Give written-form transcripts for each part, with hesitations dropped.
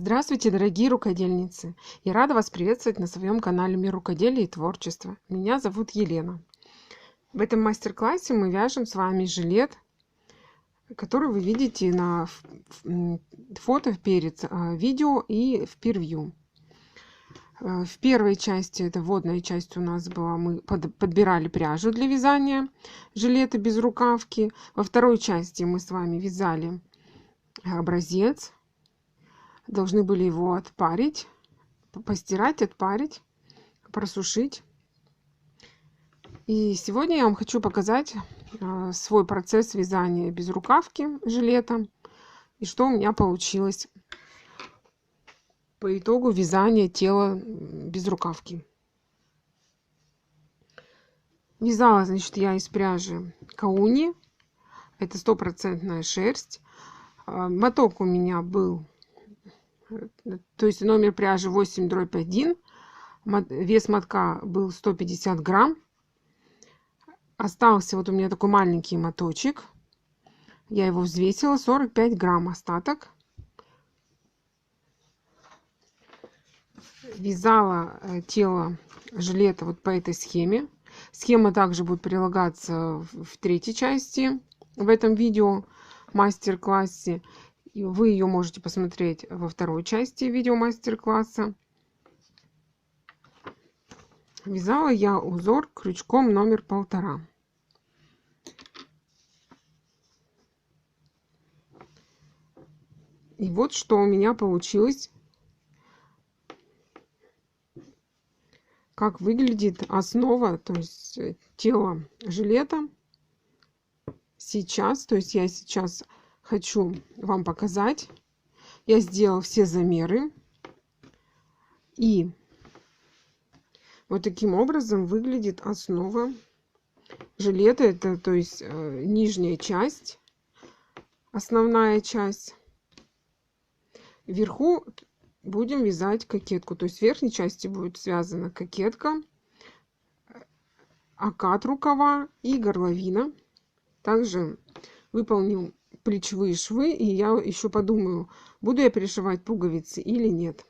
Здравствуйте, дорогие рукодельницы! Я рада вас приветствовать на своем канале Мир рукоделия и творчества. Меня зовут Елена. В этом мастер-классе мы вяжем с вами жилет, который вы видите на фото перед видео и в превью. В первой части, это вводная часть у нас была, мы подбирали пряжу для вязания жилета без рукавки. Во второй части мы с вами вязали образец. Должны были его отпарить, постирать, отпарить, просушить. И сегодня я вам хочу показать свой процесс вязания без рукавки жилета и что у меня получилось по итогу вязания тела без рукавки. Вязала, значит, я из пряжи кауни. Это 100% шерсть. Моток у меня был, то есть номер пряжи 8/1. Вес мотка был 150 грамм. Остался вот у меня такой маленький моточек. Я его взвесила, 45 грамм остаток. Вязала тело жилета вот по этой схеме. Схема также будет прилагаться в третьей части в этом видео мастер-классе. Вы ее можете посмотреть во второй части видео мастер-класса. Вязала я узор крючком номер 1,5. И вот что у меня получилось. Как выглядит основа, то есть тело жилета сейчас. То есть я сейчас хочу вам показать. Я сделала все замеры. И вот таким образом выглядит основа жилета. Это, то есть, нижняя часть, основная часть. Вверху будем вязать кокетку. То есть в верхней части будет связана кокетка, окат рукава и горловина. Также выполню плечевые швы, и я еще подумаю, буду я пришивать пуговицы или нет.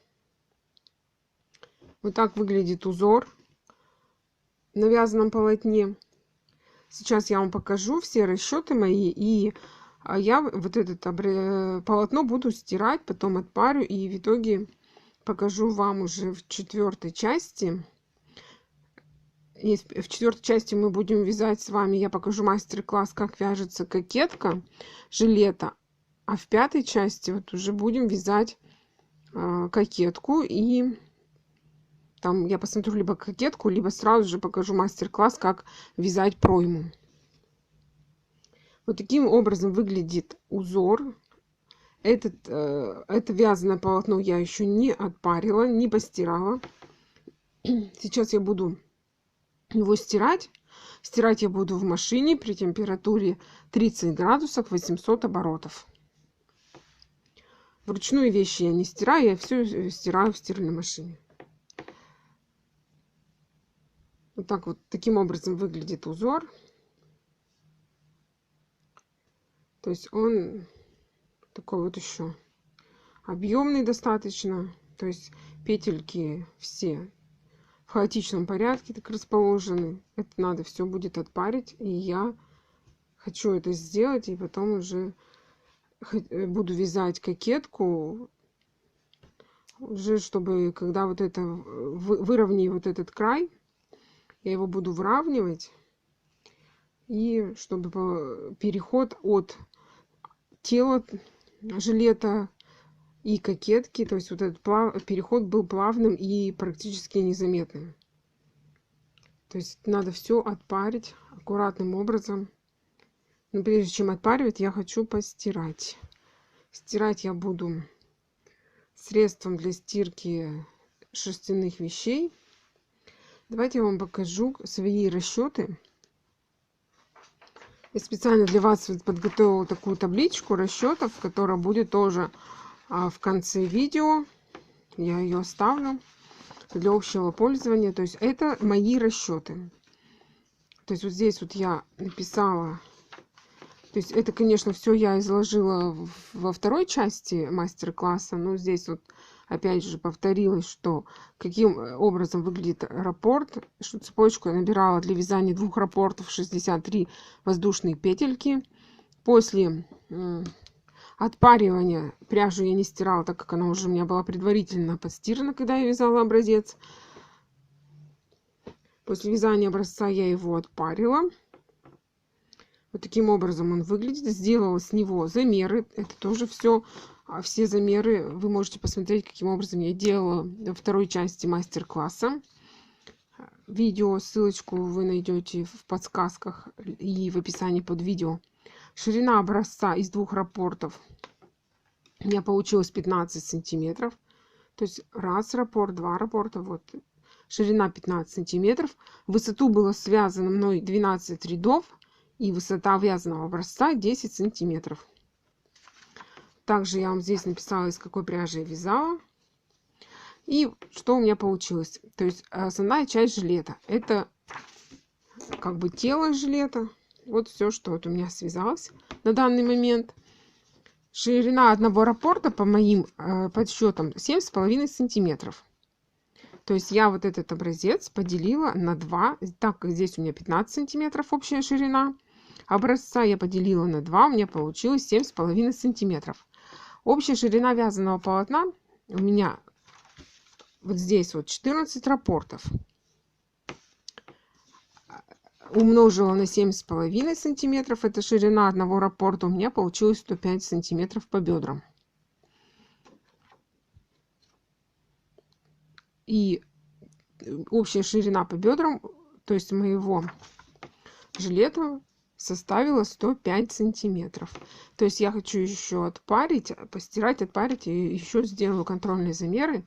Вот так выглядит узор на вязаном полотне. Сейчас я вам покажу все расчеты мои, и я вот это полотно буду стирать, потом отпарю, и в итоге покажу вам уже в четвертой части. И в четвертой части мы будем вязать с вами, я покажу мастер-класс, как вяжется кокетка жилета. А в пятой части вот уже будем вязать кокетку, и там я посмотрю либо кокетку, либо сразу же покажу мастер-класс, как вязать пройму. Вот таким образом выглядит узор. Это вязаное полотно я еще не отпарила, не постирала. Сейчас я буду его стирать. Стирать я буду в машине при температуре 30 градусов, 800 оборотов. Вручную вещи я не стираю, я все стираю в стиральной машине. Вот так вот, таким образом выглядит узор. То есть он такой вот еще объемный достаточно. То есть петельки все в хаотичном порядке так расположены. Это надо все будет отпарить. И я хочу это сделать. И потом уже буду вязать кокетку. Уже чтобы, когда вот это выровняю вот этот край, я его буду выравнивать. И чтобы переход от тела жилета и кокетки, то есть вот этот переход был плавным и практически незаметным. То есть надо все отпарить аккуратным образом. Но прежде чем отпаривать, я хочу постирать. Стирать я буду средством для стирки шерстяных вещей. Давайте я вам покажу свои расчеты. Я специально для вас подготовила такую табличку расчетов, которая будет тоже в конце видео. Я ее оставлю для общего пользования. То есть это мои расчеты. То есть вот здесь вот я написала То есть это, конечно, все я изложила во второй части мастер-класса, но здесь вот опять же повторилось, что каким образом выглядит раппорт, что цепочку я набирала для вязания 2 раппортов 63 воздушные петельки. После отпаривания пряжу я не стирала, так как она уже у меня была предварительно подстирана, когда я вязала образец. После вязания образца я его отпарила. Вот таким образом он выглядит. Сделала с него замеры. Это тоже все замеры вы можете посмотреть, каким образом я делала во второй части мастер-класса. Видео, ссылочку вы найдете в подсказках и в описании под видео. Ширина образца из 2 раппортов у меня получилось 15 сантиметров. То есть раз раппорт, 2 раппорта, вот ширина 15 сантиметров. В высоту было связано мной 12 рядов. И высота вязаного образца 10 сантиметров. Также я вам здесь написала, из какой пряжи я вязала. И что у меня получилось. То есть основная часть жилета. Это как бы тело жилета. Вот все, что вот у меня связалось на данный момент. Ширина одного раппорта по моим подсчетам 7,5 сантиметров. То есть я вот этот образец поделила на 2. Так как здесь у меня 15 сантиметров общая ширина образца, я поделила на 2, у меня получилось 7,5 сантиметров. Общая ширина вязаного полотна у меня вот здесь вот 14 раппортов. Умножила на 7,5 сантиметров, это ширина одного раппорта, у меня получилось 105 сантиметров по бедрам. И общая ширина по бедрам, то есть моего жилета, составила 105 сантиметров. То есть я хочу еще отпарить, постирать, отпарить, и еще сделаю контрольные замеры.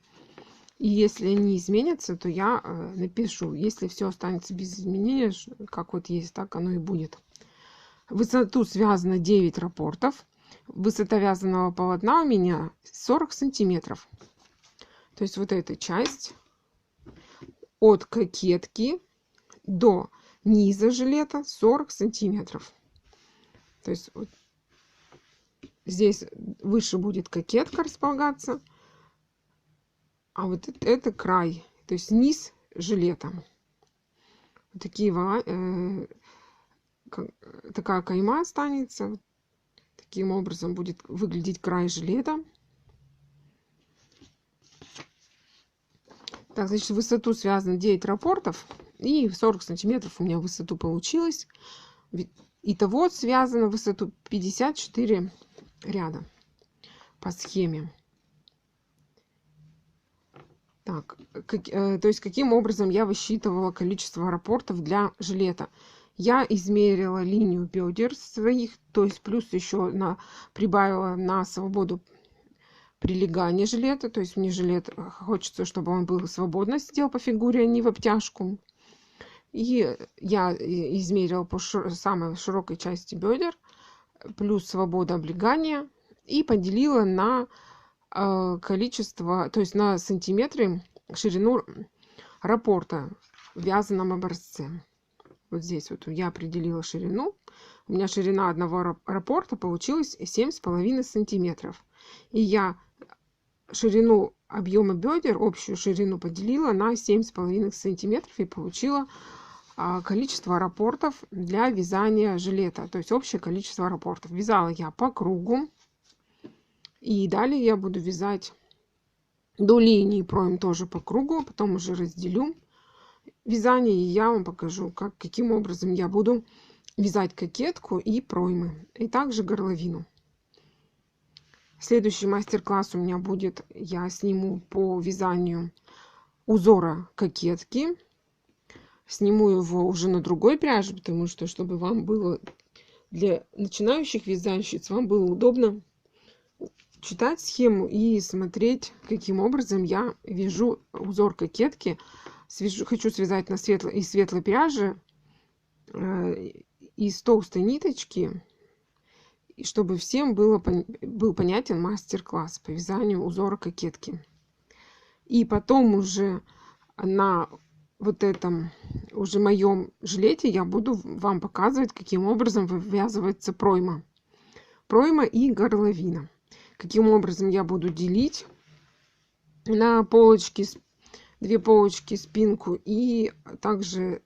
И если они изменятся, то я напишу. Если все останется без изменения, как вот есть, так оно и будет. В высоту связано 9 раппортов. Высота вязаного полотна у меня 40 сантиметров. То есть вот эта часть от кокетки до низа жилета 40 сантиметров. То есть вот здесь выше будет кокетка располагаться, а вот это край, то есть низ жилета. Вот такие такая кайма останется. Таким образом будет выглядеть край жилета. Так, значит, в высоту связано 9 раппортов. И 40 сантиметров у меня в высоту получилось. Итого связано в высоту 54 ряда по схеме. Так, то есть каким образом я высчитывала количество раппортов для жилета? Я измерила линию бедер своих, то есть плюс еще прибавила на свободу прилегание жилета. То есть мне жилет хочется, чтобы он был свободно сидел по фигуре, а не в обтяжку. И я измерила по самой широкой части бедер плюс свобода облегания и поделила на количество, то есть на сантиметры ширину раппорта в вязаном образце. Вот здесь вот я определила ширину. У меня ширина одного раппорта получилась 7,5 сантиметров. И я ширину объема бедер, общую ширину поделила на 7,5 сантиметров и получила количество раппортов для вязания жилета. То есть общее количество раппортов. Вязала я по кругу. И далее я буду вязать до линии пройм тоже по кругу. Потом уже разделю вязание. И я вам покажу, каким образом я буду вязать кокетку и проймы. И также горловину. Следующий мастер-класс у меня будет. Я сниму по вязанию узора кокетки. Сниму его уже на другой пряже, потому что, чтобы вам было, для начинающих вязальщиц, вам было удобно читать схему и смотреть, каким образом я вяжу узор кокетки. Хочу связать на из светлой пряжи, из толстой ниточки, чтобы всем был понятен мастер-класс по вязанию узора кокетки. И потом уже на вот этом уже моем жилете я буду вам показывать, каким образом вывязывается пройма. Пройма и горловина. Каким образом я буду делить на полочки, 2 полочки, спинку, и также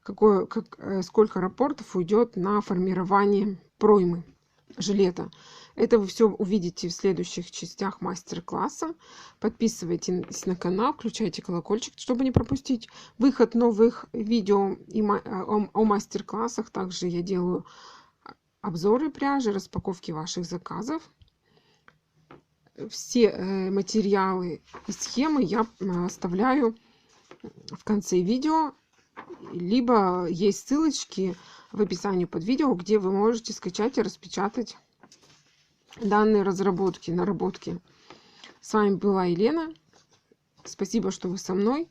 сколько раппортов уйдет на формирование проймы жилета. Это вы все увидите в следующих частях мастер-класса. Подписывайтесь на канал, включайте колокольчик, чтобы не пропустить выход новых видео о мастер-классах. Также я делаю обзоры пряжи, распаковки ваших заказов. Все материалы и схемы я оставляю в конце видео, либо есть ссылочки в описании под видео, где вы можете скачать и распечатать данные разработки, наработки. С вами была Елена. Спасибо, что вы со мной.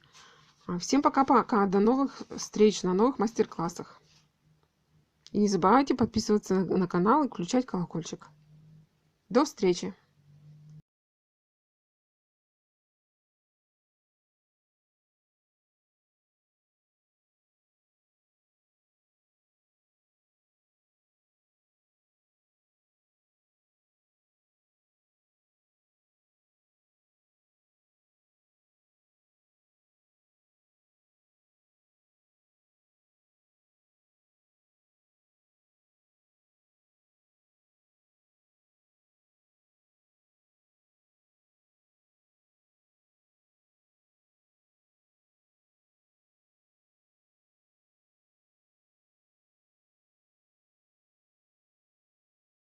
Всем пока-пока. До новых встреч на новых мастер-классах. И не забывайте подписываться на канал и включать колокольчик. До встречи!